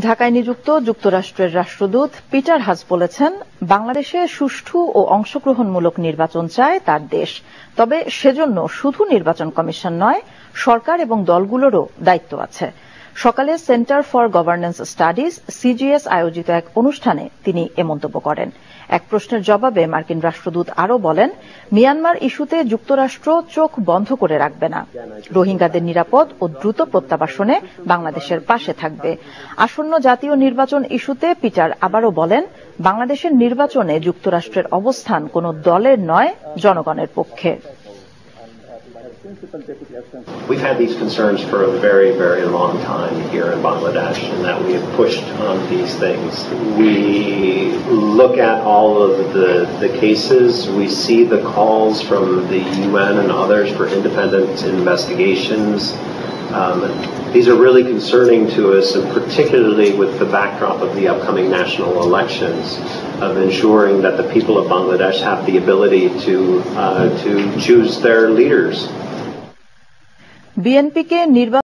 ঢাকায় নিযুক্ত যুক্তরাষ্ট্রের রাষ্ট্রদূত পিটার হাস বলেছেন, বাংলাদেশে সুষ্ঠু ও অংশগ্রহণমূলক নির্বাচন চায় তার দেশ। তবে সেজন্য শুধু নির্বাচন কমিশন নয়, সরকার এবং দলগুলোরও দায়িত্ব আছে। সকালে centre for governance studies CGS আয়োজিত এক অনুষ্ঠানে তিনি এ মন্তব্য করেন। এক প্রশ্নের জবাবে মার্কিন রাষ্ট্রদূত আরও বলেন, মিয়ানমার ইস্যুতে যুক্তরাষ্ট্র চোখ বন্ধ করে রাখবে না। রোহিঙ্গাদের নিরাপদ ও দ্রুত প্রত্যাবাসনে বাংলাদেশের পাশে থাকবে। আসন্ন জাতীয় নির্বাচন ইস্যুতে পিটার আবারও বলেন, বাংলাদেশের নির্বাচনে যুক্তরাষ্ট্রের অবস্থান কোনো দলের নয়, জনগণের পক্ষে। We've had these concerns for a very, very long time here in Bangladesh, and that we have pushed on these things. We look at all of the cases. We see the calls from the UN and others for independent investigations. These are really concerning to us, and particularly with the backdrop of the upcoming national elections, of ensuring that the people of Bangladesh have the ability to choose their leaders. বিএনপিকে